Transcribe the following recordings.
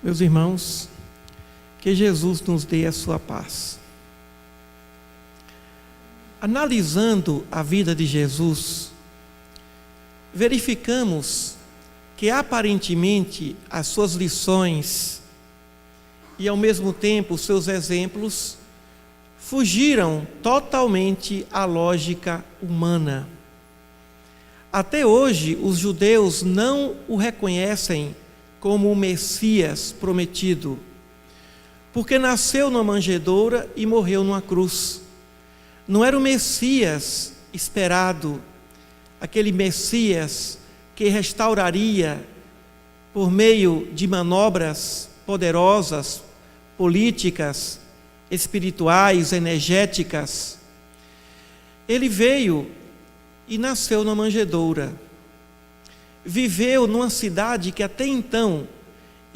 Meus irmãos, que Jesus nos dê a sua paz. Analisando a vida de Jesus, verificamos que aparentemente as suas lições e ao mesmo tempo os seus exemplos fugiram totalmente à lógica humana. Até hoje, os judeus não o reconhecem como o Messias prometido, porque nasceu numa manjedoura e morreu numa cruz. Não era o Messias esperado, aquele Messias que restauraria por meio de manobras poderosas, políticas, espirituais, energéticas. Ele veio e nasceu na manjedoura. Viveu numa cidade que até então,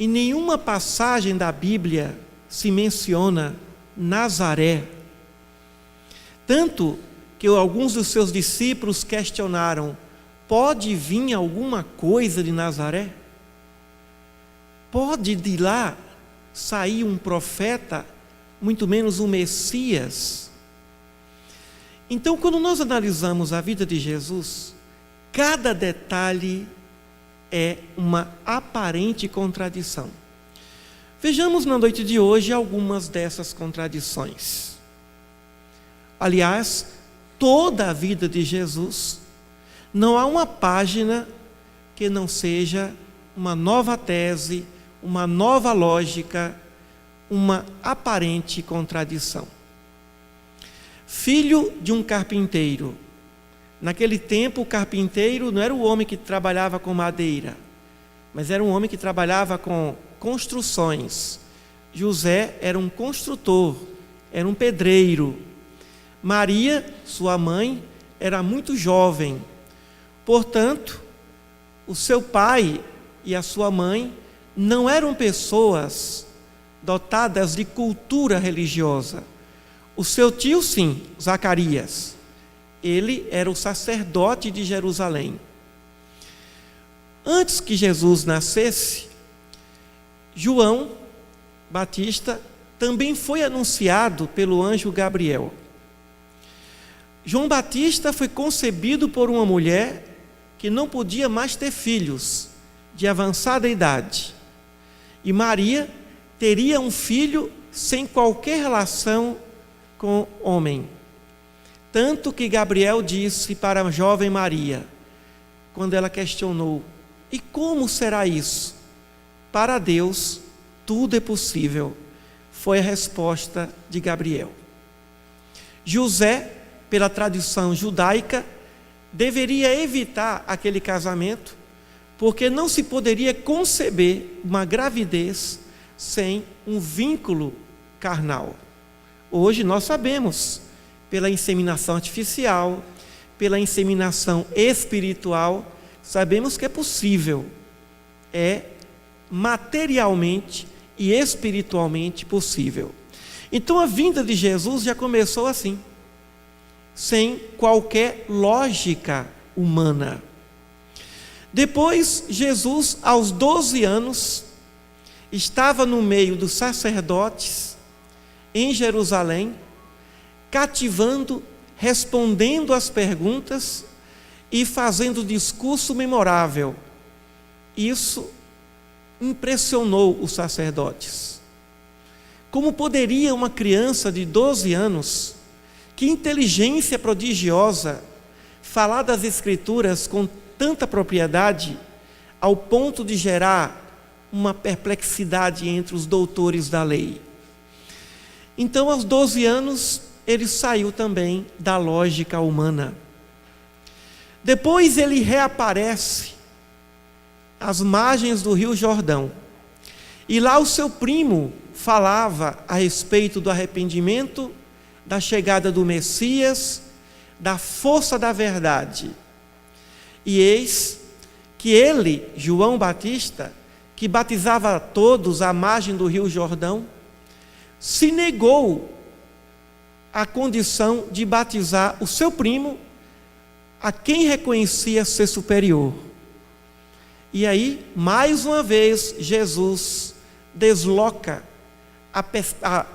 em nenhuma passagem da Bíblia se menciona Nazaré. Tanto que alguns dos seus discípulos questionaram: pode vir alguma coisa de Nazaré? Pode de lá sair um profeta, muito menos um Messias? Então, quando nós analisamos a vida de Jesus, cada detalhe é uma aparente contradição. Vejamos na noite de hoje algumas dessas contradições. Aliás, toda a vida de Jesus, não há uma página que não seja uma nova tese, uma nova lógica, uma aparente contradição. Filho de um carpinteiro. Naquele tempo, o carpinteiro não era o homem que trabalhava com madeira, mas era um homem que trabalhava com construções. José era um construtor, era um pedreiro. Maria, sua mãe, era muito jovem. Portanto, o seu pai e a sua mãe não eram pessoas dotadas de cultura religiosa. O seu tio, sim, Zacarias, ele era o sacerdote de Jerusalém. Antes que Jesus nascesse, João Batista também foi anunciado pelo anjo Gabriel. João Batista foi concebido por uma mulher que não podia mais ter filhos, de avançada idade. E Maria teria um filho sem qualquer relação com homem. Tanto que Gabriel disse para a jovem Maria, quando ela questionou: e como será isso? Para Deus, tudo é possível. Foi a resposta de Gabriel. José, pela tradição judaica, deveria evitar aquele casamento, porque não se poderia conceber uma gravidez sem um vínculo carnal. Hoje nós sabemos, pela inseminação artificial, pela inseminação espiritual, sabemos que é possível, é materialmente e espiritualmente possível. Então a vinda de Jesus já começou assim, sem qualquer lógica humana. Depois, Jesus, aos 12 anos, estava no meio dos sacerdotes, em Jerusalém, cativando, respondendo às perguntas e fazendo discurso memorável. Isso impressionou os sacerdotes. Como poderia uma criança de 12 anos, que inteligência prodigiosa, falar das Escrituras com tanta propriedade, ao ponto de gerar uma perplexidade entre os doutores da lei? Então, aos 12 anos, ele saiu também da lógica humana. Depois ele reaparece às margens do Rio Jordão. E lá o seu primo falava a respeito do arrependimento, da chegada do Messias, da força da verdade. E eis que ele, João Batista, que batizava a todos à margem do Rio Jordão, se negou à condição de batizar o seu primo, a quem reconhecia ser superior. E aí, mais uma vez, Jesus desloca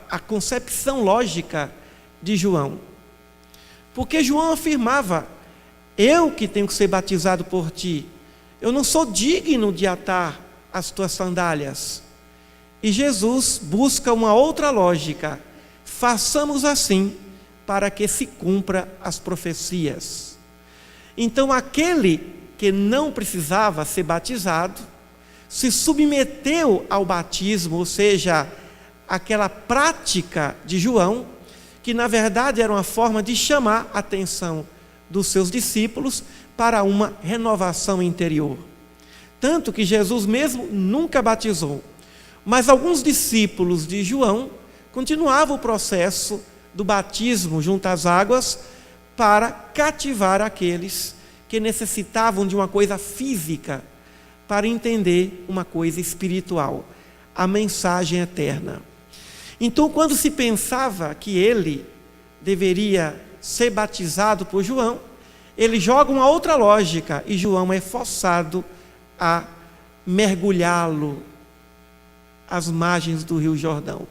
a concepção lógica de João. Porque João afirmava: eu que tenho que ser batizado por ti, eu não sou digno de atar as tuas sandálias. E Jesus busca uma outra lógica: façamos assim para que se cumpra as profecias. Então aquele que não precisava ser batizado se submeteu ao batismo, ou seja, aquela prática de João, que na verdade era uma forma de chamar a atenção dos seus discípulos para uma renovação interior. Tanto que Jesus mesmo nunca batizou, mas alguns discípulos de João continuavam o processo do batismo junto às águas para cativar aqueles que necessitavam de uma coisa física para entender uma coisa espiritual, a mensagem eterna. Então, quando se pensava que ele deveria ser batizado por João, ele joga uma outra lógica e João é forçado a mergulhá-lo às margens do Rio Jordão.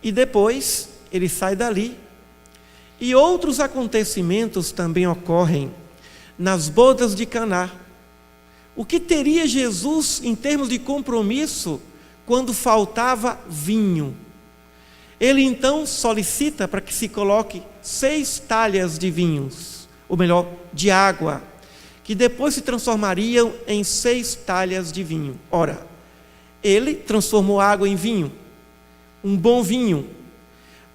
E depois ele sai dali e outros acontecimentos também ocorrem nas bodas de Caná. O que teria Jesus em termos de compromisso quando faltava vinho? Ele então solicita para que se coloque 6 talhas de vinhos, ou melhor, de água, que depois se transformariam em 6 talhas de vinho. Ora, ele transformou água em vinho, um bom vinho,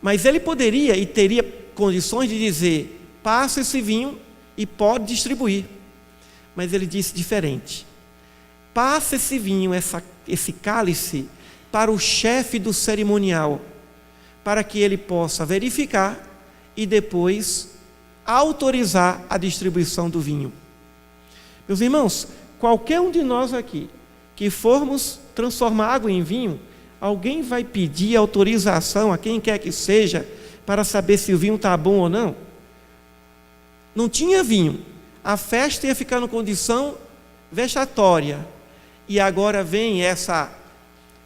mas ele poderia e teria condições de dizer: passa esse vinho e pode distribuir. Mas ele disse diferente: passa esse vinho, esse cálice, para o chefe do cerimonial, para que ele possa verificar e depois autorizar a distribuição do vinho. Meus irmãos, qualquer um de nós aqui que formos transformar água em vinho, alguém vai pedir autorização a quem quer que seja para saber se o vinho está bom ou não? Não tinha vinho, a festa ia ficar numa condição vexatória. E agora vem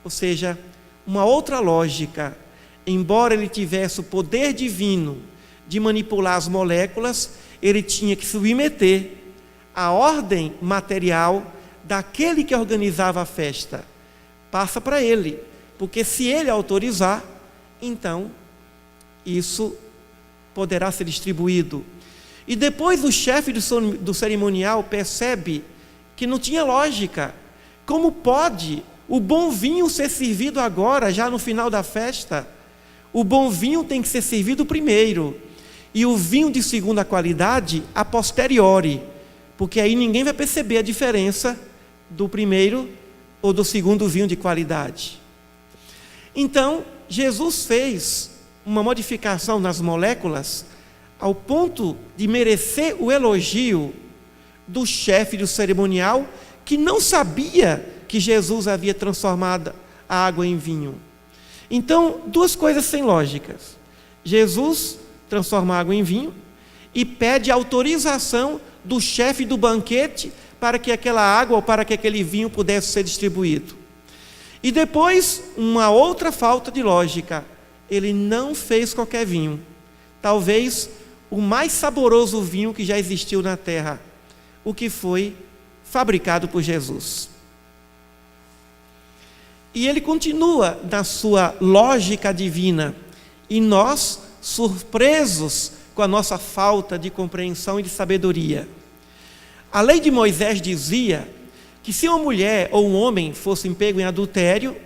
ou seja, uma outra lógica. Embora ele tivesse o poder divino de manipular as moléculas, ele tinha que submeter à ordem material daquele que organizava a festa. Passa para ele, porque se ele autorizar, então isso poderá ser distribuído. E depois o chefe do cerimonial percebe que não tinha lógica. Como pode o bom vinho ser servido agora, já no final da festa? O bom vinho tem que ser servido primeiro, e o vinho de segunda qualidade a posteriori, porque aí ninguém vai perceber a diferença do primeiro ou do segundo vinho de qualidade. Então, Jesus fez uma modificação nas moléculas ao ponto de merecer o elogio do chefe do cerimonial, que não sabia que Jesus havia transformado a água em vinho. Então, 2 coisas sem lógicas. Jesus transforma a água em vinho e pede autorização do chefe do banquete para que aquela água ou para que aquele vinho pudesse ser distribuído. E depois, uma outra falta de lógica: ele não fez qualquer vinho, talvez o mais saboroso vinho que já existiu na terra, o que foi fabricado por Jesus. E ele continua na sua lógica divina, e nós, surpresos com a nossa falta de compreensão e de sabedoria. A lei de Moisés dizia que se uma mulher ou um homem fossem pego em adultério,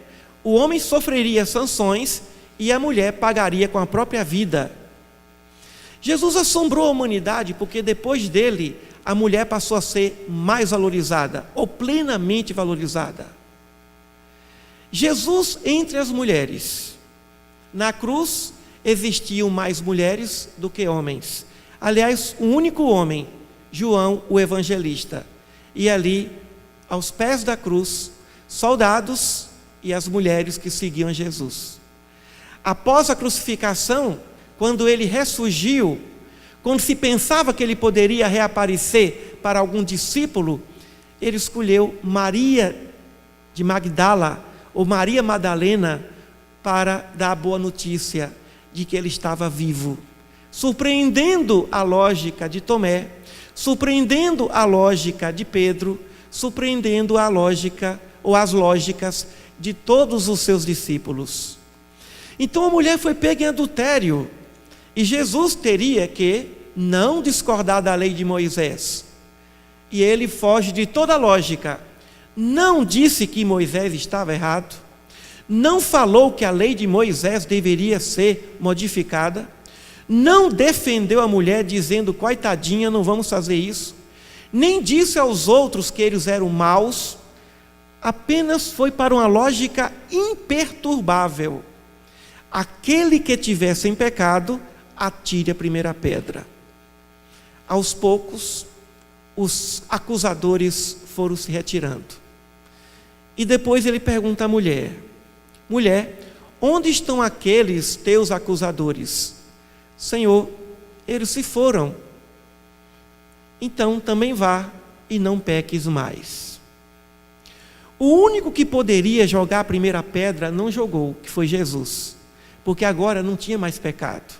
o homem sofreria sanções e a mulher pagaria com a própria vida. Jesus assombrou a humanidade porque depois dele a mulher passou a ser mais valorizada, ou plenamente valorizada. Jesus entre as mulheres. Na cruz existiam mais mulheres do que homens. Aliás, o único homem, João, o evangelista. E ali, aos pés da cruz, soldados e as mulheres que seguiam Jesus. Após a crucificação, quando ele ressurgiu, quando se pensava que ele poderia reaparecer para algum discípulo, ele escolheu Maria de Magdala, ou Maria Madalena, para dar a boa notícia de que ele estava vivo, surpreendendo a lógica de Tomé, surpreendendo a lógica de Pedro, surpreendendo a lógica ou as lógicas de todos os seus discípulos. Então a mulher foi pega em adultério, e Jesus teria que não discordar da lei de Moisés. E ele foge de toda a lógica. Não disse que Moisés estava errado, não falou que a lei de Moisés deveria ser modificada, não defendeu a mulher dizendo, coitadinha, não vamos fazer isso, nem disse aos outros que eles eram maus, apenas foi para uma lógica imperturbável. Aquele que tiver sem pecado, atire a primeira pedra. Aos poucos, os acusadores foram se retirando. E depois ele pergunta à mulher, mulher, onde estão aqueles teus acusadores? Senhor, eles se foram. Então também vá e não peques mais. O único que poderia jogar a primeira pedra não jogou, que foi Jesus, porque agora não tinha mais pecado.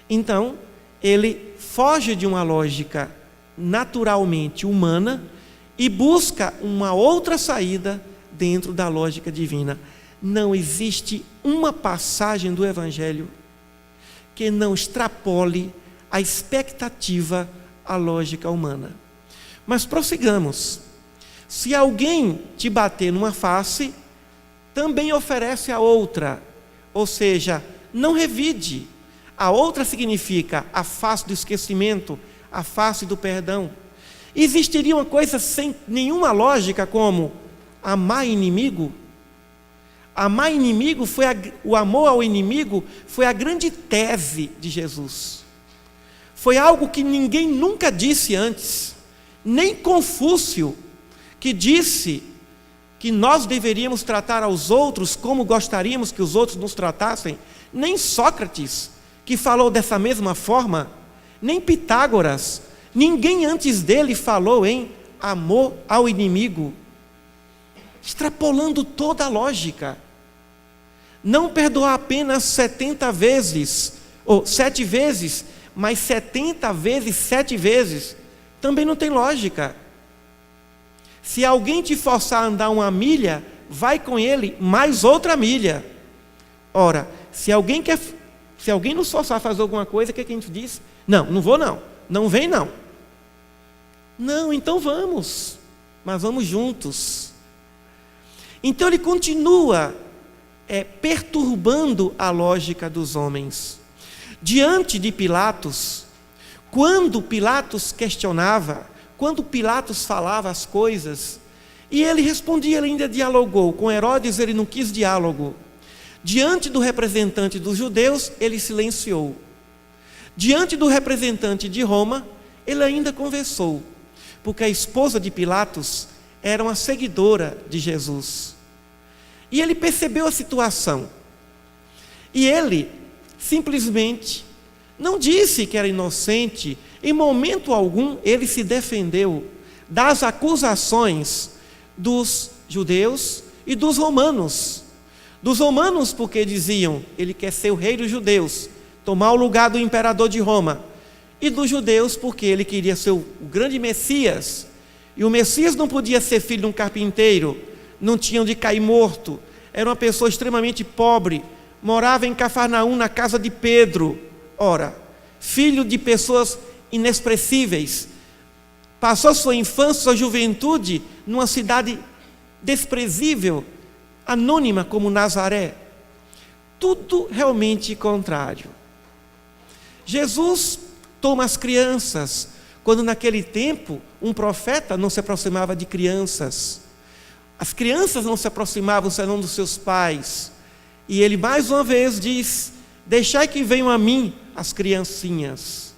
Então, ele foge de uma lógica naturalmente humana e busca uma outra saída dentro da lógica divina. Não existe uma passagem do Evangelho que não extrapole a expectativa à lógica humana. Mas prossigamos. Se alguém te bater numa face, também oferece a outra. Ou seja, não revide. A outra significa a face do esquecimento, a face do perdão. Existiria uma coisa sem nenhuma lógica como amar inimigo? Amar inimigo o amor ao inimigo foi a grande tese de Jesus. Foi algo que ninguém nunca disse antes. Nem Confúcio, que disse que nós deveríamos tratar aos outros como gostaríamos que os outros nos tratassem, nem Sócrates, que falou dessa mesma forma, nem Pitágoras, ninguém antes dele falou em amor ao inimigo, extrapolando toda a lógica. Não perdoar apenas 70 vezes, ou 7 vezes, mas 70 vezes 7 vezes, também não tem lógica. Se alguém te forçar a andar uma milha, vai com ele mais outra milha. Ora, se alguém nos forçar a fazer alguma coisa, o que a gente diz? Não vou não, não vem não. Não, então vamos, mas vamos juntos. Então ele continua perturbando a lógica dos homens. Diante de Pilatos, quando Pilatos questionava, quando Pilatos falava as coisas, e ele respondia, ele ainda dialogou. Com Herodes ele não quis diálogo. Diante do representante dos judeus, ele silenciou. Diante do representante de Roma, ele ainda conversou, porque a esposa de Pilatos era uma seguidora de Jesus. E ele percebeu a situação. E ele simplesmente não disse que era inocente. Em momento algum ele se defendeu das acusações dos judeus e dos romanos. Dos romanos porque diziam, ele quer ser o rei dos judeus, tomar o lugar do imperador de Roma. E dos judeus porque ele queria ser o grande Messias. E o Messias não podia ser filho de um carpinteiro, não tinha onde cair morto, era uma pessoa extremamente pobre, morava em Cafarnaum na casa de Pedro. Ora, filho de pessoas inexpressíveis, passou sua infância, sua juventude numa cidade desprezível, anônima como Nazaré. Tudo realmente contrário. Jesus toma as crianças, quando naquele tempo um profeta não se aproximava de crianças. As crianças não se aproximavam senão dos seus pais. E ele mais uma vez diz, deixai que venham a mim as criancinhas.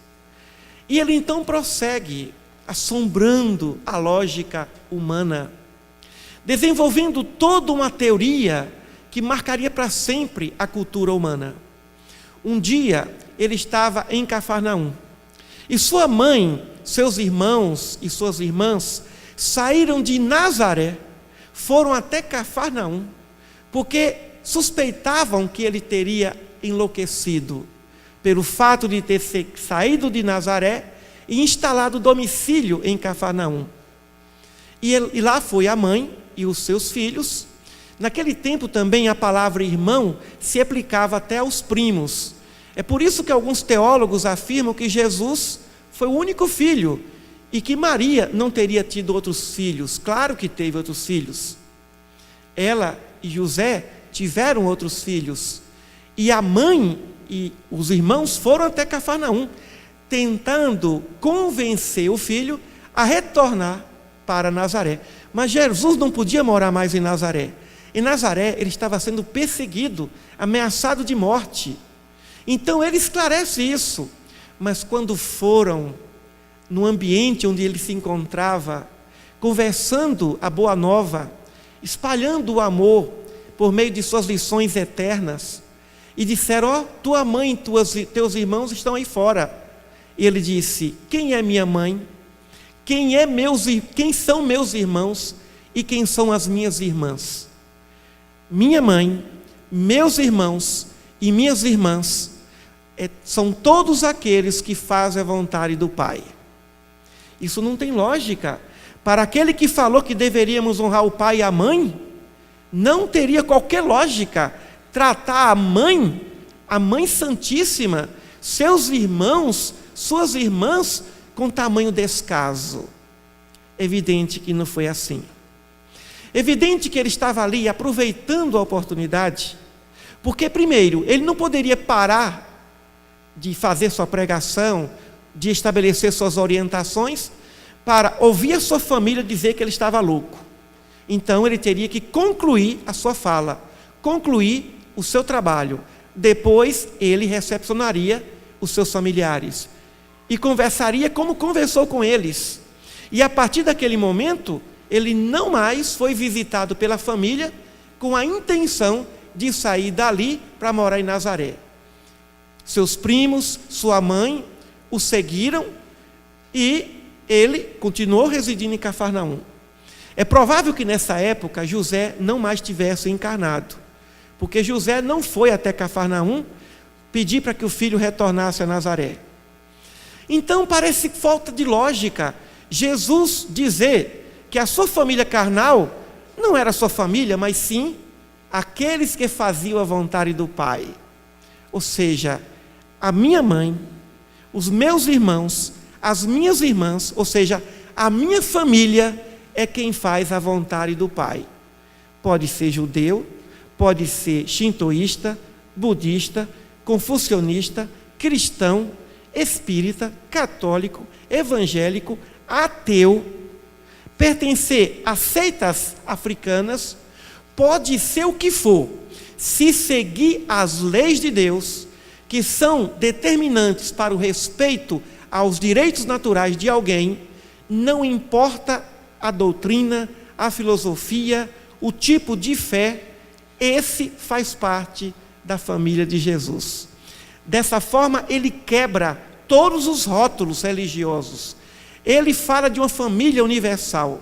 E ele então prossegue, assombrando a lógica humana, desenvolvendo toda uma teoria que marcaria para sempre a cultura humana. Um dia ele estava em Cafarnaum, e sua mãe, seus irmãos e suas irmãs saíram de Nazaré, foram até Cafarnaum, porque suspeitavam que ele teria enlouquecido pelo fato de ter saído de Nazaré e instalado domicílio em Cafarnaum. E lá foi a mãe e os seus filhos. Naquele tempo também a palavra irmão se aplicava até aos primos. É por isso que alguns teólogos afirmam que Jesus foi o único filho e que Maria não teria tido outros filhos. Claro que teve outros filhos. Ela e José tiveram outros filhos. E a mãe e os irmãos foram até Cafarnaum, tentando convencer o filho a retornar para Nazaré. Mas Jesus não podia morar mais em Nazaré. Em Nazaré ele estava sendo perseguido, ameaçado de morte. Então ele esclarece isso. Mas quando foram no ambiente onde ele se encontrava, conversando a boa nova, espalhando o amor por meio de suas lições eternas, e disseram: ó, tua mãe e teus irmãos estão aí fora. E ele disse: quem é minha mãe? Quem são meus irmãos? E quem são as minhas irmãs? Minha mãe, meus irmãos e minhas irmãs são todos aqueles que fazem a vontade do Pai. Isso não tem lógica. Para aquele que falou que deveríamos honrar o pai e a mãe, não teria qualquer lógica tratar a mãe santíssima, seus irmãos, suas irmãs, com tamanho descaso. Evidente que não foi assim. Evidente que ele estava ali aproveitando a oportunidade, porque primeiro, ele não poderia parar de fazer sua pregação, de estabelecer suas orientações, para ouvir a sua família dizer que ele estava louco. Então ele teria que concluir a sua fala, concluir o seu trabalho. Depois ele recepcionaria os seus familiares e conversaria como conversou com eles. E a partir daquele momento, ele não mais foi visitado pela família com a intenção de sair dali para morar em Nazaré. Seus primos, sua mãe o seguiram e ele continuou residindo em Cafarnaum. É provável que nessa época José não mais tivesse encarnado, porque José não foi até Cafarnaum pedir para que o filho retornasse a Nazaré. Então parece falta de lógica Jesus dizer que a sua família carnal não era sua família, mas sim aqueles que faziam a vontade do Pai. Ou seja, a minha mãe, os meus irmãos, as minhas irmãs, ou seja, a minha família é quem faz a vontade do Pai. Pode ser judeu, pode ser shintoísta, budista, confucionista, cristão, espírita, católico, evangélico, ateu, pertencer a seitas africanas, pode ser o que for, se seguir as leis de Deus, que são determinantes para o respeito aos direitos naturais de alguém, não importa a doutrina, a filosofia, o tipo de fé, esse faz parte da família de Jesus. Dessa forma, ele quebra todos os rótulos religiosos. Ele fala de uma família universal.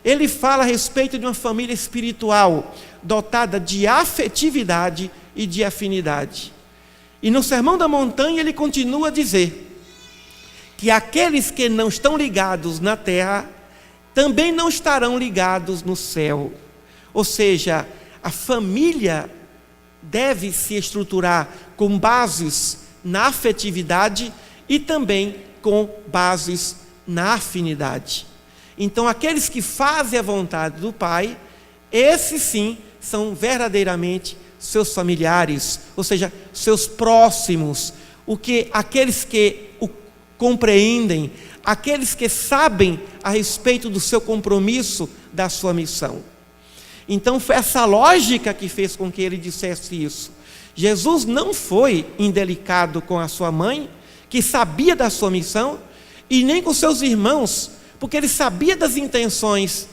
Ele fala a respeito de uma família espiritual, dotada de afetividade e de afinidade. E no Sermão da Montanha ele continua a dizer que aqueles que não estão ligados na terra, também não estarão ligados no céu. Ou seja, a família deve se estruturar com bases na afetividade e também com bases na afinidade. Então, aqueles que fazem a vontade do Pai, esses sim são verdadeiramente seus familiares, ou seja, seus próximos, aqueles que o compreendem, aqueles que sabem a respeito do seu compromisso, da sua missão. Então, foi essa lógica que fez com que ele dissesse isso. Jesus não foi indelicado com a sua mãe, que sabia da sua missão, e nem com seus irmãos, porque ele sabia das intenções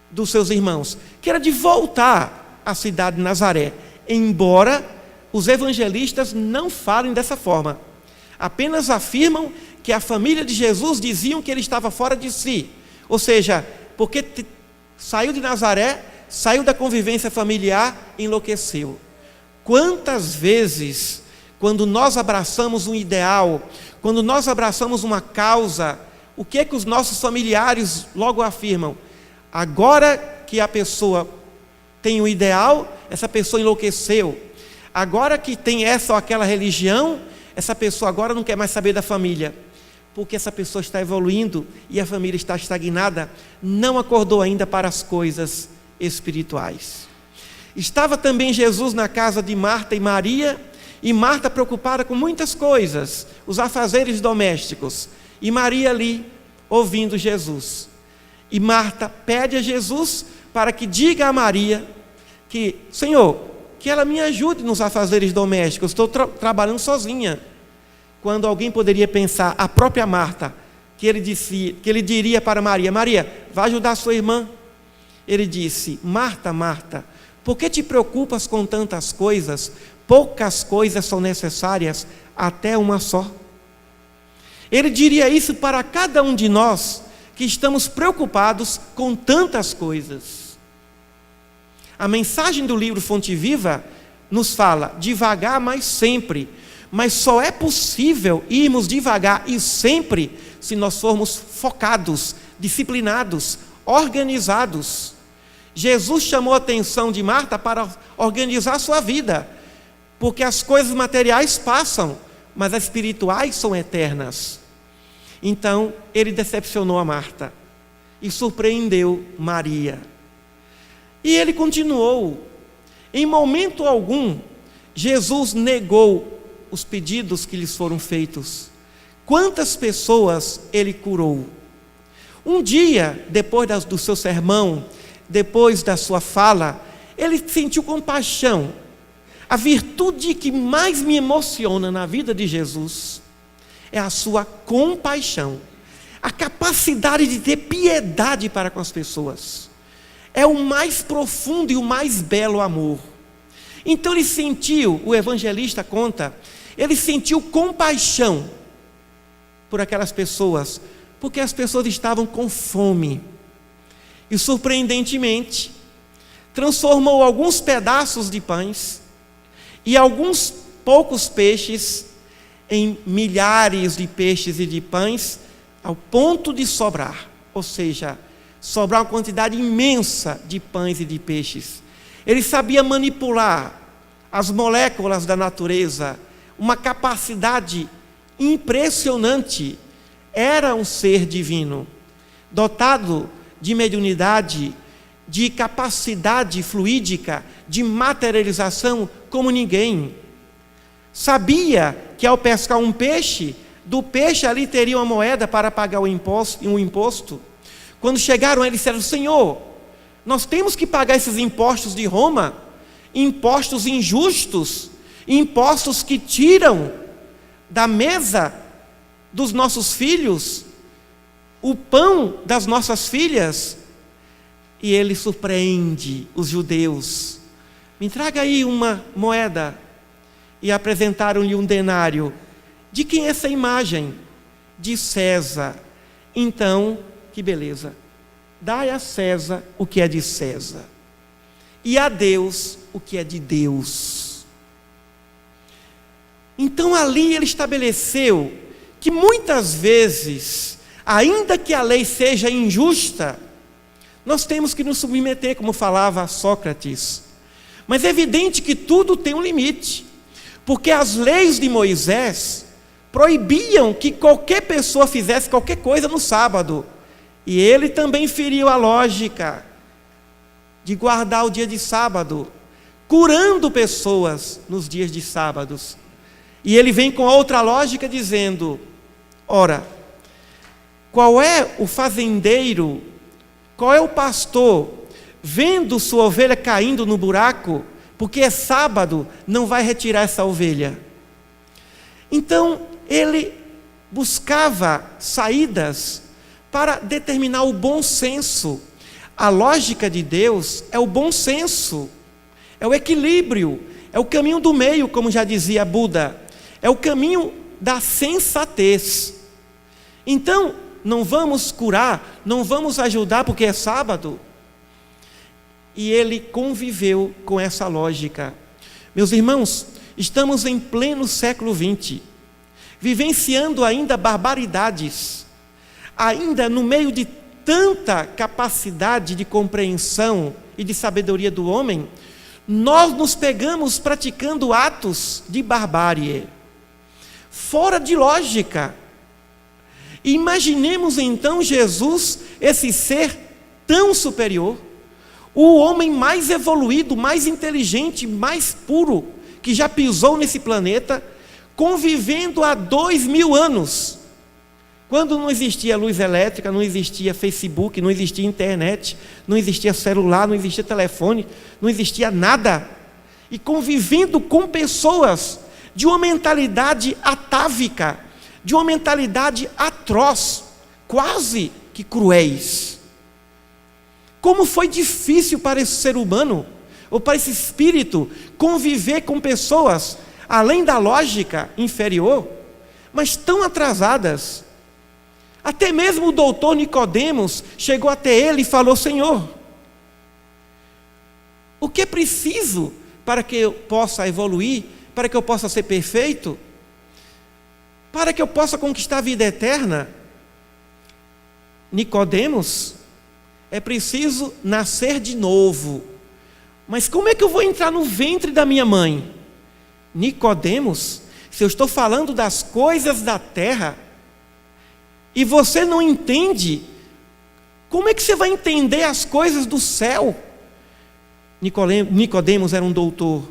dos seus irmãos, que era de voltar à cidade de Nazaré, embora os evangelistas não falem dessa forma. Apenas afirmam que a família de Jesus diziam que ele estava fora de si, ou seja, porque saiu de Nazaré, saiu da convivência familiar, enlouqueceu. Quantas vezes, quando nós abraçamos um ideal, quando nós abraçamos uma causa, o que é que os nossos familiares logo afirmam? Agora que a pessoa tem um ideal, essa pessoa enlouqueceu. Agora que tem essa ou aquela religião, essa pessoa agora não quer mais saber da família. Porque essa pessoa está evoluindo e a família está estagnada, não acordou ainda para as coisas espirituais. Estava também Jesus na casa de Marta e Maria, e Marta preocupada com muitas coisas, os afazeres domésticos, e Maria ali ouvindo Jesus. E Marta pede a Jesus para que diga a Maria que, Senhor, que ela me ajude nos afazeres domésticos, estou trabalhando sozinha. Quando alguém poderia pensar, a própria Marta, que ele diria para Maria, Maria, vá ajudar a sua irmã. Ele disse, Marta, Marta, por que te preocupas com tantas coisas? Poucas coisas são necessárias, até uma só. Ele diria isso para cada um de nós, que estamos preocupados com tantas coisas. A mensagem do livro Fonte Viva nos fala, devagar, mas sempre. Mas só é possível irmos devagar e sempre se nós formos focados, disciplinados, organizados. Jesus chamou a atenção de Marta para organizar a sua vida, porque as coisas materiais passam, mas as espirituais são eternas. Então, ele decepcionou a Marta e surpreendeu Maria. E ele continuou. Em momento algum, Jesus negou os pedidos que lhes foram feitos. Quantas pessoas ele curou? Um dia, depois do seu sermão, depois da sua fala, ele sentiu compaixão. A virtude que mais me emociona na vida de Jesus é a sua compaixão, a capacidade de ter piedade para com as pessoas. É o mais profundo e o mais belo amor. Então ele sentiu, o evangelista conta, ele sentiu compaixão por aquelas pessoas, porque as pessoas estavam com fome. E surpreendentemente, transformou alguns pedaços de pães e alguns poucos peixes em milhares de peixes e de pães, ao ponto de sobrar, ou seja, sobrar uma quantidade imensa de pães e de peixes. Ele sabia manipular as moléculas da natureza, uma capacidade impressionante. Era um ser divino, dotado de mediunidade, de capacidade fluídica, de materialização como ninguém. Sabia que ao pescar um peixe, do peixe ali teria uma moeda para pagar um imposto. Quando chegaram, eles disseram, Senhor, nós temos que pagar esses impostos de Roma, impostos injustos, impostos que tiram da mesa dos nossos filhos o pão das nossas filhas. E ele surpreende os judeus. Me traga aí uma moeda. E apresentaram-lhe um denário. De quem é essa imagem? De César. Então, que beleza. Dai a César o que é de César, e a Deus o que é de Deus. Então ali ele estabeleceu que muitas vezes, ainda que a lei seja injusta, nós temos que nos submeter, como falava Sócrates. Mas é evidente que tudo tem um limite, porque as leis de Moisés proibiam que qualquer pessoa fizesse qualquer coisa no sábado. E ele também feriu a lógica de guardar o dia de sábado, curando pessoas nos dias de sábados. E ele vem com outra lógica dizendo, ora, qual é o fazendeiro, qual é o pastor, vendo sua ovelha caindo no buraco, porque é sábado, não vai retirar essa ovelha? Então, ele buscava saídas para determinar o bom senso. A lógica de Deus é o bom senso, é o equilíbrio, é o caminho do meio, como já dizia Buda, é o caminho da sensatez. Então, não vamos curar, não vamos ajudar porque é sábado. e ele conviveu com essa lógica. Meus irmãos, estamos em pleno século XX, vivenciando ainda barbaridades, ainda no meio de tanta capacidade de compreensão e de sabedoria do homem, nós nos pegamos praticando atos de barbárie, fora de lógica. Imaginemos então Jesus, esse ser tão superior, o homem mais evoluído, mais inteligente, mais puro, que já pisou nesse planeta, convivendo há 2000 anos, quando não existia luz elétrica, não existia Facebook, não existia internet, não existia celular, não existia telefone, não existia nada, e convivendo com pessoas de uma mentalidade atávica, de uma mentalidade atroz, quase que cruéis. Como foi difícil para esse ser humano, ou para esse espírito, conviver com pessoas, além da lógica inferior, mas tão atrasadas. Até mesmo o doutor Nicodemos chegou até ele e falou: Senhor, o que é preciso para que eu possa evoluir, para que eu possa ser perfeito, para que eu possa conquistar a vida eterna? Nicodemos, é preciso nascer de novo. Mas como é que eu vou entrar no ventre da minha mãe? Nicodemos, se eu estou falando das coisas da terra, e você não entende, como é que você vai entender as coisas do céu? Nicodemos era um doutor,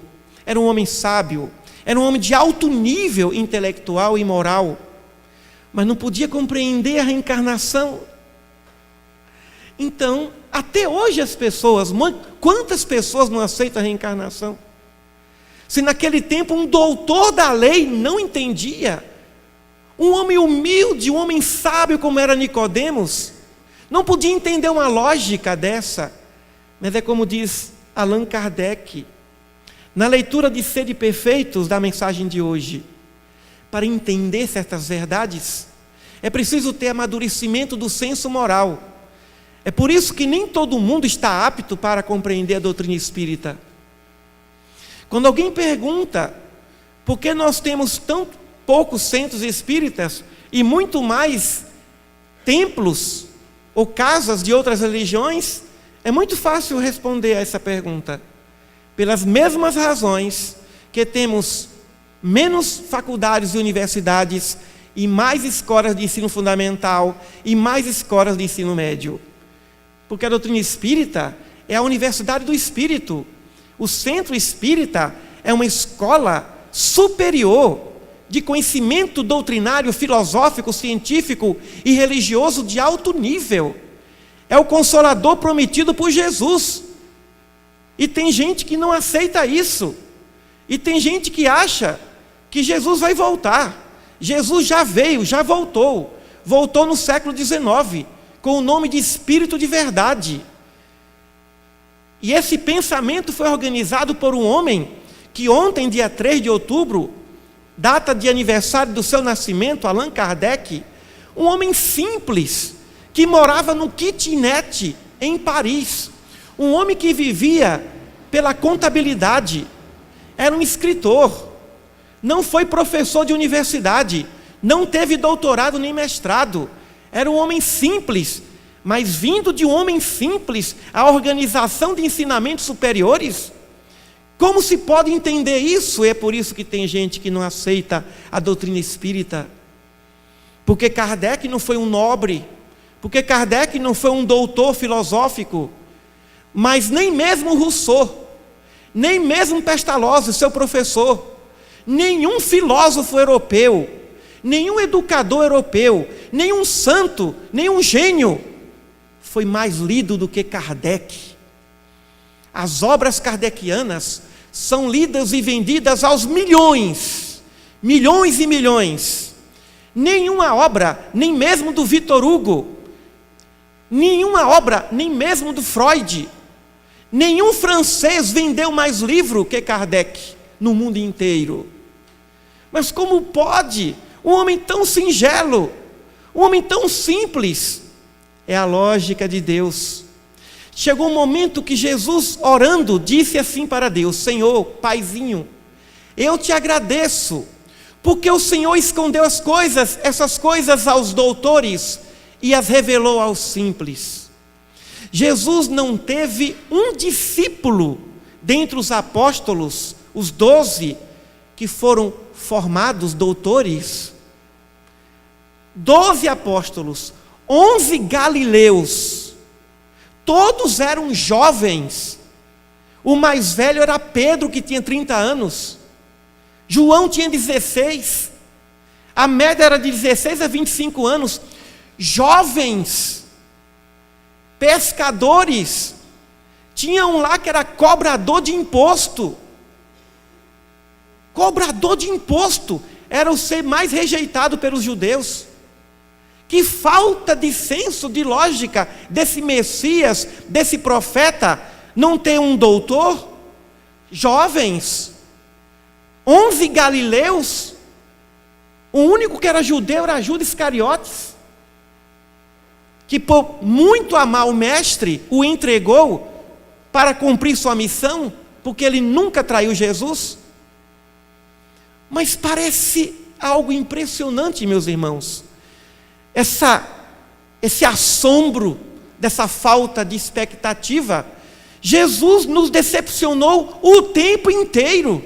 era um homem sábio, era um homem de alto nível intelectual e moral, mas não podia compreender a reencarnação. Então, até hoje as pessoas, quantas pessoas não aceitam a reencarnação? Se naquele tempo um doutor da lei não entendia, um homem humilde, um homem sábio como era Nicodemos, não podia entender uma lógica dessa. Mas é como diz Allan Kardec, na leitura de Sede Perfeitos da mensagem de hoje: para entender certas verdades, é preciso ter amadurecimento do senso moral. É por isso que nem todo mundo está apto para compreender a doutrina espírita. Quando alguém pergunta por que nós temos tão poucos centros espíritas e muito mais templos ou casas de outras religiões, é muito fácil responder a essa pergunta. Pelas mesmas razões que temos menos faculdades e universidades e mais escolas de ensino fundamental e mais escolas de ensino médio. Porque a doutrina espírita é a universidade do espírito. O centro espírita é uma escola superior de conhecimento doutrinário, filosófico, científico e religioso de alto nível. É o Consolador prometido por Jesus. E tem gente que não aceita isso. E tem gente que acha que Jesus vai voltar. Jesus já veio, já voltou. Voltou no século XIX, com o nome de Espírito de Verdade. E esse pensamento foi organizado por um homem que ontem, dia 3 de outubro, data de aniversário do seu nascimento, Allan Kardec, um homem simples, que morava no kitnet em Paris, um homem que vivia pela contabilidade, era um escritor, não foi professor de universidade, não teve doutorado nem mestrado, era um homem simples, mas vindo de um homem simples, a organização de ensinamentos superiores. Como se pode entender isso? É por isso que tem gente que não aceita a doutrina espírita. Porque Kardec não foi um nobre, porque Kardec não foi um doutor filosófico, mas nem mesmo Rousseau, nem mesmo Pestalozzi, seu professor, nenhum filósofo europeu, nenhum educador europeu, nenhum santo, nenhum gênio foi mais lido do que Kardec. As obras kardecianas são lidas e vendidas aos milhões, milhões e milhões. Nenhuma obra, nem mesmo do Victor Hugo, nenhuma obra, nem mesmo do Freud, nenhum francês vendeu mais livro que Kardec no mundo inteiro. Mas como pode um homem tão singelo, um homem tão simples? É a lógica de Deus. chegou um momento que Jesus, orando, disse assim para Deus: Senhor, Paizinho, eu te agradeço, porque o Senhor escondeu essas coisas aos doutores e as revelou aos simples. Jesus não teve um discípulo dentre os apóstolos, os 12, que foram formados doutores. 12 apóstolos, 11 galileus, todos eram jovens. O mais velho era Pedro, que tinha 30 anos. João tinha 16. A média era de 16 a 25 anos. Jovens, pescadores. Tinha um lá que era cobrador de imposto. Cobrador de imposto era o ser mais rejeitado pelos judeus. Que falta de senso, de lógica desse Messias, desse profeta, não ter um doutor? Jovens, 11 galileus, o único que era judeu era Judas Iscariotes, que por muito amar o mestre, o entregou para cumprir sua missão, porque ele nunca traiu Jesus. Mas parece algo impressionante, meus irmãos, esse assombro dessa falta de expectativa. Jesus nos decepcionou o tempo inteiro.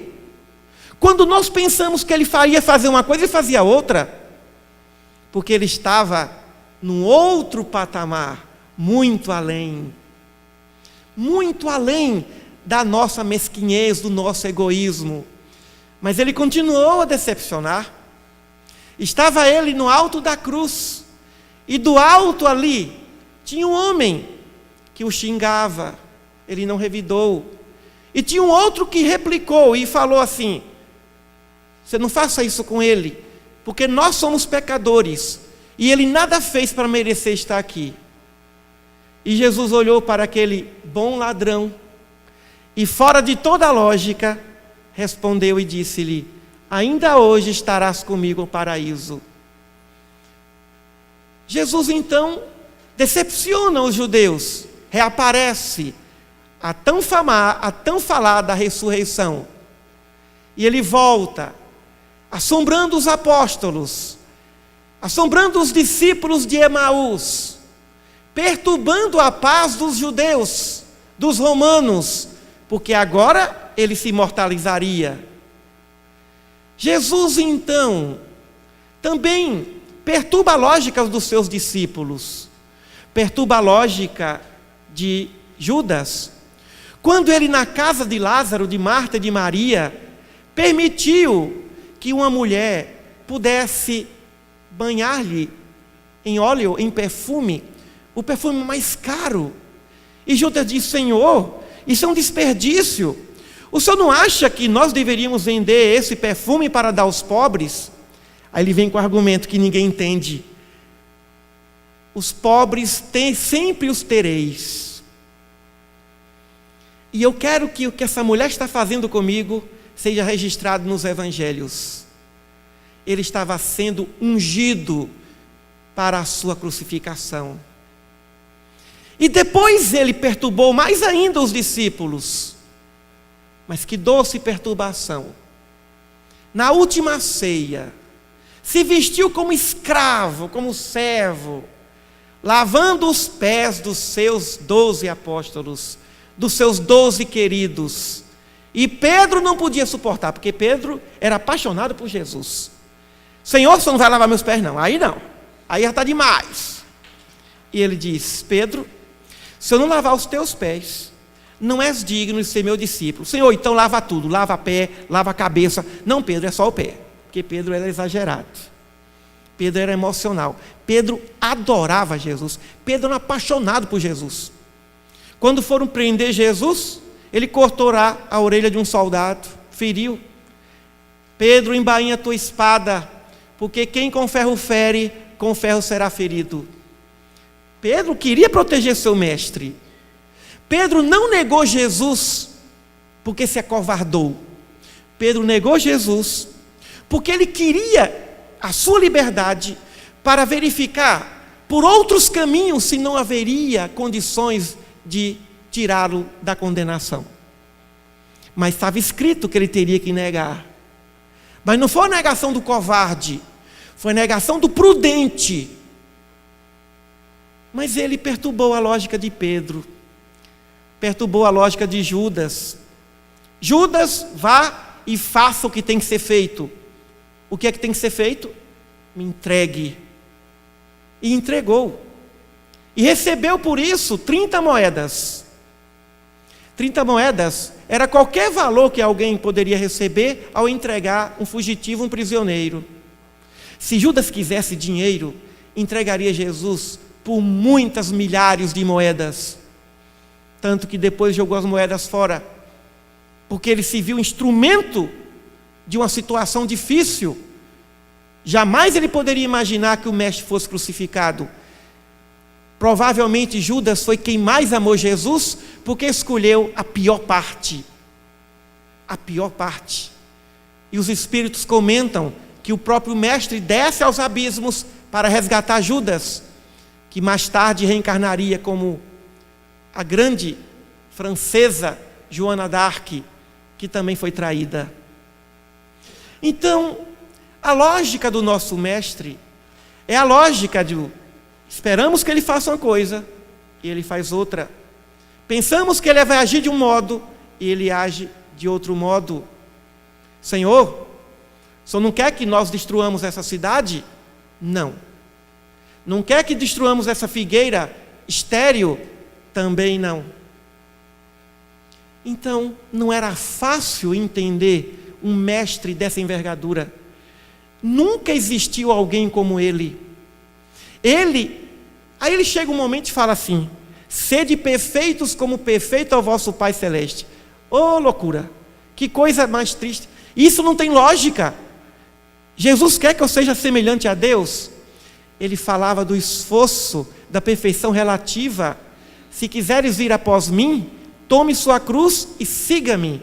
Quando nós pensamos que ele faria fazer uma coisa, ele fazia outra, porque ele estava num outro patamar, muito além da nossa mesquinhez, do nosso egoísmo. Mas ele continuou a decepcionar. Estava ele no alto da cruz, e do alto ali tinha um homem que o xingava, ele não revidou, e tinha um outro que replicou e falou assim: você não faça isso com ele, porque nós somos pecadores, e ele nada fez para merecer estar aqui. E Jesus olhou para aquele bom ladrão, e fora de toda lógica, respondeu e disse-lhe: ainda hoje estarás comigo no paraíso. Jesus então decepciona os judeus, reaparece a tão falada ressurreição, e ele volta, assombrando os apóstolos, assombrando os discípulos de Emaús, perturbando a paz dos judeus, dos romanos, porque agora ele se imortalizaria. Jesus, então, também perturba a lógica dos seus discípulos, perturba a lógica de Judas, quando ele, na casa de Lázaro, de Marta e de Maria, permitiu que uma mulher pudesse banhar-lhe em óleo, em perfume, o perfume mais caro. E Judas disse: Senhor, isso é um desperdício. O senhor não acha que nós deveríamos vender esse perfume para dar aos pobres? Aí ele vem com o argumento que ninguém entende: os pobres sempre os tereis. E eu quero que o que essa mulher está fazendo comigo seja registrado nos evangelhos. Ele estava sendo ungido para a sua crucificação. E depois ele perturbou mais ainda os discípulos. Mas que doce perturbação! Na última ceia, se vestiu como escravo, como servo, lavando os pés dos seus 12 apóstolos, dos seus 12 queridos. E Pedro não podia suportar, porque Pedro era apaixonado por Jesus. Senhor, você não vai lavar meus pés não? Aí não, aí já está demais. E ele diz: Pedro, se eu não lavar os teus pés, não és digno de ser meu discípulo. Senhor, então lava tudo, lava pé, lava a cabeça. Não, Pedro, é só o pé, porque Pedro era exagerado, Pedro era emocional, Pedro adorava Jesus, Pedro era apaixonado por Jesus. Quando foram prender Jesus, ele cortou a orelha de um soldado, feriu. Pedro, embainha a tua espada, porque quem com ferro fere, com ferro será ferido. Pedro queria proteger seu mestre. Pedro não negou Jesus porque se acovardou. Pedro negou Jesus porque ele queria a sua liberdade para verificar por outros caminhos se não haveria condições de tirá-lo da condenação. Mas estava escrito que ele teria que negar. Mas não foi a negação do covarde, foi a negação do prudente. Mas ele perturbou a lógica de Pedro, perturbou a lógica de Judas. Judas, vá e faça o que tem que ser feito. O que é que tem que ser feito? Me entregue. E entregou. E recebeu por isso 30 moedas. 30 moedas era qualquer valor que alguém poderia receber ao entregar um fugitivo, um prisioneiro. Se Judas quisesse dinheiro, entregaria Jesus por muitas milhares de moedas. Tanto que depois jogou as moedas fora, porque ele se viu instrumento de uma situação difícil. Jamais ele poderia imaginar que o mestre fosse crucificado. Provavelmente Judas foi quem mais amou Jesus, porque escolheu a pior parte. A pior parte. E os espíritos comentam que o próprio mestre desce aos abismos para resgatar Judas, que mais tarde reencarnaria como a grande francesa Joana d'Arc, que também foi traída. Então, a lógica do nosso mestre é a lógica de esperamos que ele faça uma coisa e ele faz outra. Pensamos que ele vai agir de um modo e ele age de outro modo. Senhor, o Senhor não quer que nós destruamos essa cidade? Não. Não quer que destruamos essa figueira estéril? Também não. Então, não era fácil entender um mestre dessa envergadura. Nunca existiu alguém como ele. Aí ele chega um momento e fala assim: sede perfeitos como perfeito é o vosso Pai Celeste. Oh, loucura! Que coisa mais triste. Isso não tem lógica. Jesus quer que eu seja semelhante a Deus? Ele falava do esforço, da perfeição relativa. Se quiseres vir após mim, tome sua cruz e siga-me.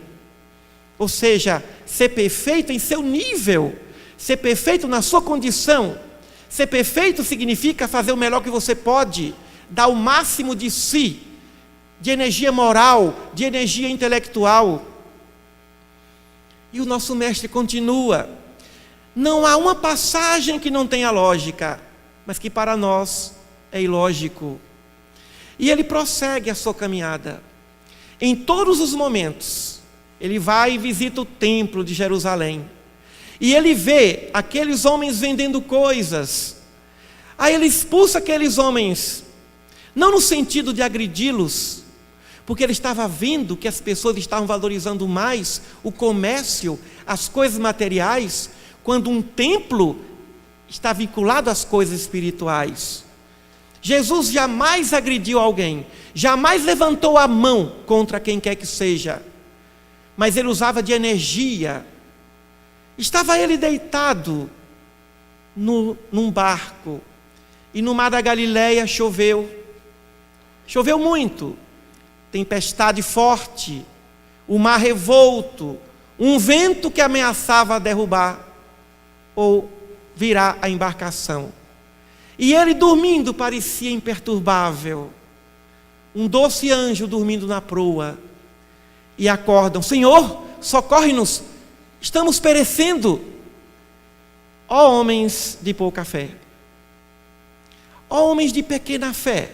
Ou seja, ser perfeito em seu nível, ser perfeito na sua condição. Ser perfeito significa fazer o melhor que você pode, dar o máximo de si, de energia moral, de energia intelectual. E o nosso mestre continua: não há uma passagem que não tenha lógica, mas que para nós é ilógico. E ele prossegue a sua caminhada. Em todos os momentos, ele vai e visita o templo de Jerusalém. E ele vê aqueles homens vendendo coisas. Aí ele expulsa aqueles homens, não no sentido de agredi-los, porque ele estava vendo que as pessoas estavam valorizando mais o comércio, as coisas materiais, quando um templo está vinculado às coisas espirituais. Jesus jamais agrediu alguém, jamais levantou a mão contra quem quer que seja, mas ele usava de energia. Estava ele deitado num barco, e no mar da Galileia choveu muito, tempestade forte, o mar revolto, um vento que ameaçava derrubar ou virar a embarcação. E ele dormindo parecia imperturbável, um doce anjo dormindo na proa. E acordam: Senhor, socorre-nos, estamos perecendo. Ó homens de pouca fé, ó homens de pequena fé,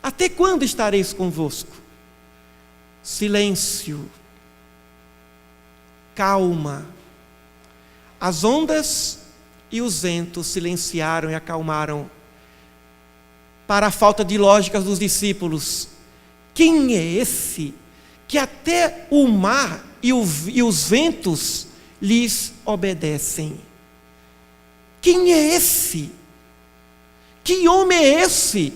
até quando estareis convosco? Silêncio, calma. As ondas e os ventos silenciaram e acalmaram. Para a falta de lógica dos discípulos, quem é esse que até o mar e os ventos lhes obedecem? Quem é esse? Que homem é esse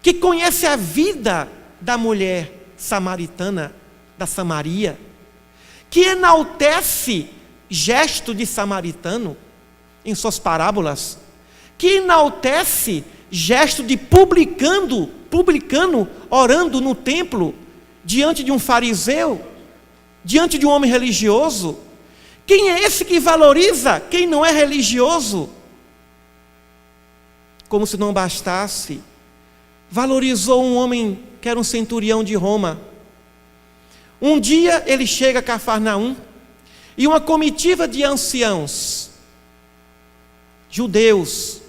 que conhece a vida da mulher samaritana, da Samaria, que enaltece gesto de samaritano em suas parábolas, que enaltece gesto de publicano orando no templo, diante de um fariseu, diante de um homem religioso? Quem é esse que valoriza quem não é religioso? Como se não bastasse, valorizou um homem que era um centurião de Roma. Um dia ele chega a Cafarnaum e uma comitiva de anciãos judeus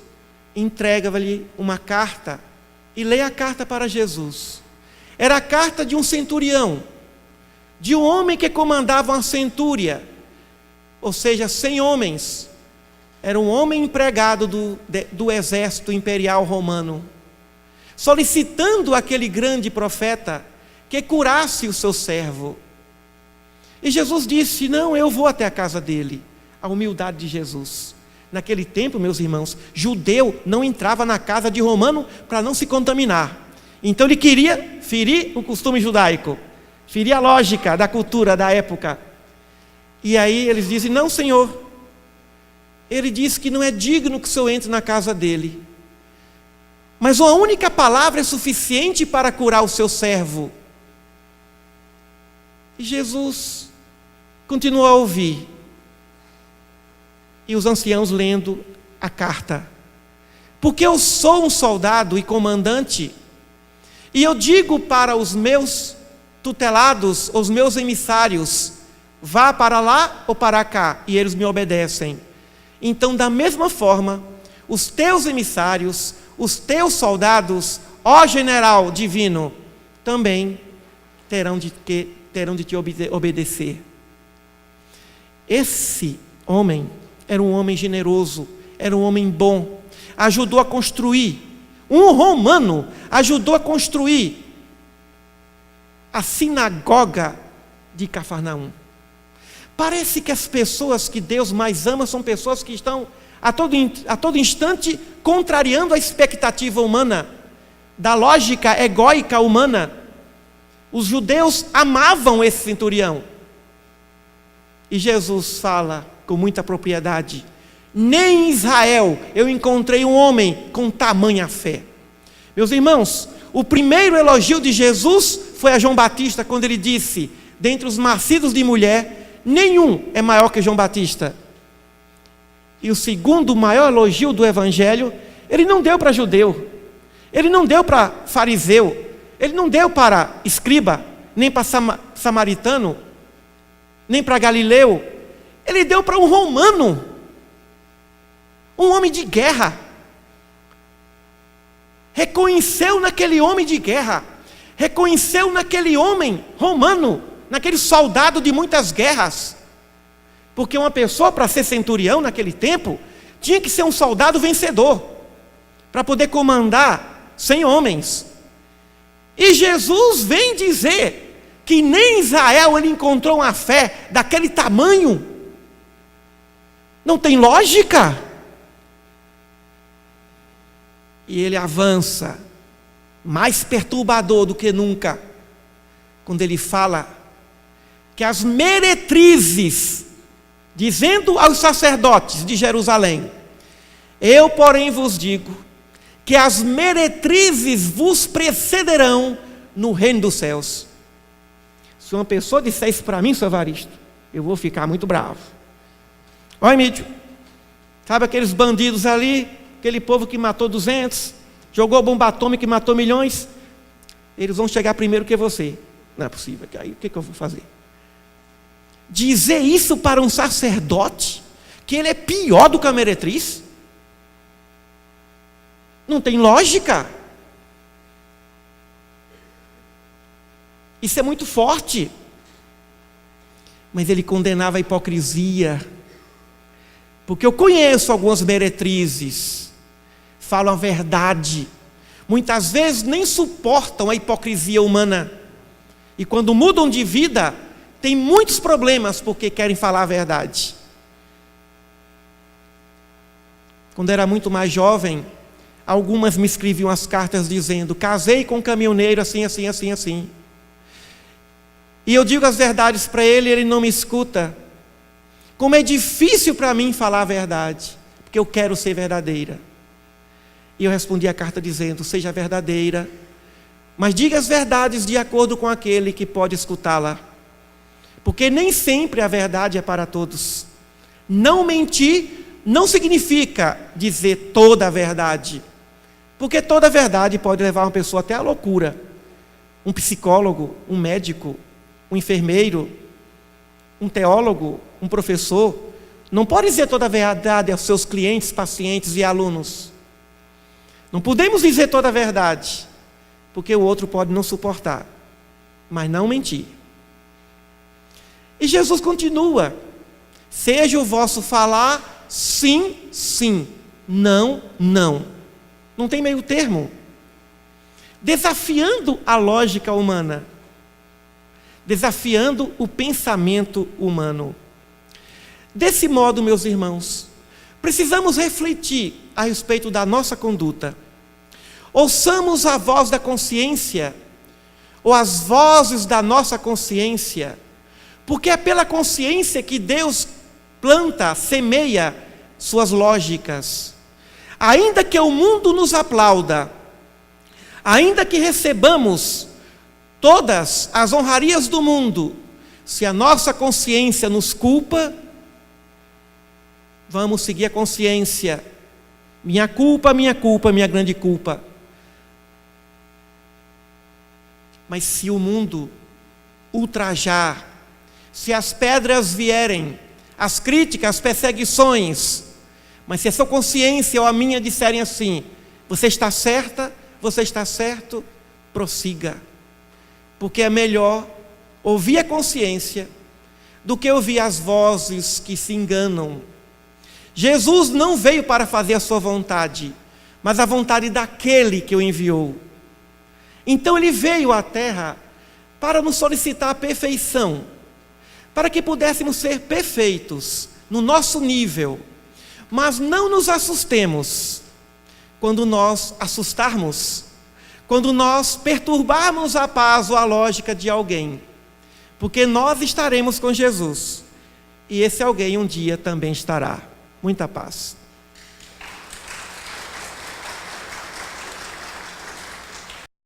entrega-lhe uma carta e lê a carta para Jesus. Era a carta de um centurião, de um homem que comandava uma centúria, ou seja, 100 homens. Era um homem empregado do exército imperial romano, solicitando aquele grande profeta que curasse o seu servo. E Jesus disse: não, eu vou até a casa dele. A humildade de Jesus. Naquele tempo, meus irmãos, judeu não entrava na casa de romano para não se contaminar. Então ele queria ferir o costume judaico, ferir a lógica da cultura da época. E aí eles dizem: não, Senhor. Ele diz que não é digno que o Senhor entre na casa dele. Mas uma única palavra é suficiente para curar o seu servo. E Jesus continuou a ouvir. E os anciãos lendo a carta. Porque eu sou um soldado e comandante, e eu digo para os meus tutelados, os meus emissários: vá para lá ou para cá, e eles me obedecem. Então, da mesma forma, os teus emissários, os teus soldados, ó general divino, também terão de te obedecer. Esse homem era um homem generoso, era um homem bom, ajudou a construir, um romano ajudou a construir a sinagoga de Cafarnaum. Parece que as pessoas que Deus mais ama são pessoas que estão a todo instante contrariando a expectativa humana, da lógica egóica humana. Os judeus amavam esse centurião. E Jesus fala com muita propriedade: nem em Israel eu encontrei um homem com tamanha fé. Meus irmãos, o primeiro elogio de Jesus foi a João Batista, quando ele disse: dentre os nascidos de mulher, nenhum é maior que João Batista. E o segundo maior elogio do Evangelho, ele não deu para judeu, ele não deu para fariseu, ele não deu para escriba, nem para samaritano, nem para galileu. Ele deu para um romano, um homem de guerra. Reconheceu naquele homem de guerra, reconheceu naquele homem romano, naquele soldado de muitas guerras. Porque uma pessoa, para ser centurião naquele tempo, tinha que ser um soldado vencedor, para poder comandar 100 homens. E Jesus vem dizer que nem em Israel ele encontrou uma fé daquele tamanho. Não tem lógica. E ele avança, mais perturbador do que nunca, quando ele fala que as meretrizes, dizendo aos sacerdotes de Jerusalém: eu, porém, vos digo que as meretrizes vos precederão no reino dos céus. Se uma pessoa disser isso para mim, seu Evaristo, eu vou ficar muito bravo. Olha, Mídio, sabe aqueles bandidos ali, aquele povo que matou 200, jogou bomba atômica que matou milhões? Eles vão chegar primeiro que você. Não é possível. Aí o que eu vou fazer? Dizer isso para um sacerdote, que ele é pior do que a meretriz? Não tem lógica. Isso é muito forte. Mas ele condenava a hipocrisia. Porque eu conheço algumas meretrizes, falam a verdade, muitas vezes nem suportam a hipocrisia humana. E quando mudam de vida, tem muitos problemas porque querem falar a verdade. Quando era muito mais jovem, algumas me escreviam as cartas dizendo: casei com um caminhoneiro assim, assim, assim, assim. E eu digo as verdades para ele e ele não me escuta. Como é difícil para mim falar a verdade, porque eu quero ser verdadeira. E eu respondi a carta dizendo: seja verdadeira, mas diga as verdades de acordo com aquele que pode escutá-la. Porque nem sempre a verdade é para todos. Não mentir não significa dizer toda a verdade. Porque toda verdade pode levar uma pessoa até à loucura. Um psicólogo, um médico, um enfermeiro, um teólogo, um professor, não pode dizer toda a verdade aos seus clientes, pacientes e alunos. Não podemos dizer toda a verdade, porque o outro pode não suportar, mas não mentir. E Jesus continua: seja o vosso falar sim, sim, não, não. Não tem meio termo. Desafiando a lógica humana, desafiando o pensamento humano. Desse modo, meus irmãos, precisamos refletir a respeito da nossa conduta. Ouçamos a voz da consciência, ou as vozes da nossa consciência, porque é pela consciência que Deus planta, semeia suas lógicas. Ainda que o mundo nos aplauda, ainda que recebamos todas as honrarias do mundo, se a nossa consciência nos culpa, vamos seguir a consciência. Minha culpa, minha grande culpa. Mas se o mundo ultrajar, se as pedras vierem, as críticas, as perseguições, mas se a sua consciência ou a minha disserem assim: você está certa, você está certo, prossiga. Porque é melhor ouvir a consciência do que ouvir as vozes que se enganam. Jesus não veio para fazer a sua vontade, mas a vontade daquele que o enviou. Então ele veio à terra para nos solicitar a perfeição, para que pudéssemos ser perfeitos no nosso nível. Mas não nos assustemos quando nós assustarmos, quando nós perturbarmos a paz ou a lógica de alguém, porque nós estaremos com Jesus, e esse alguém um dia também estará. Muita paz.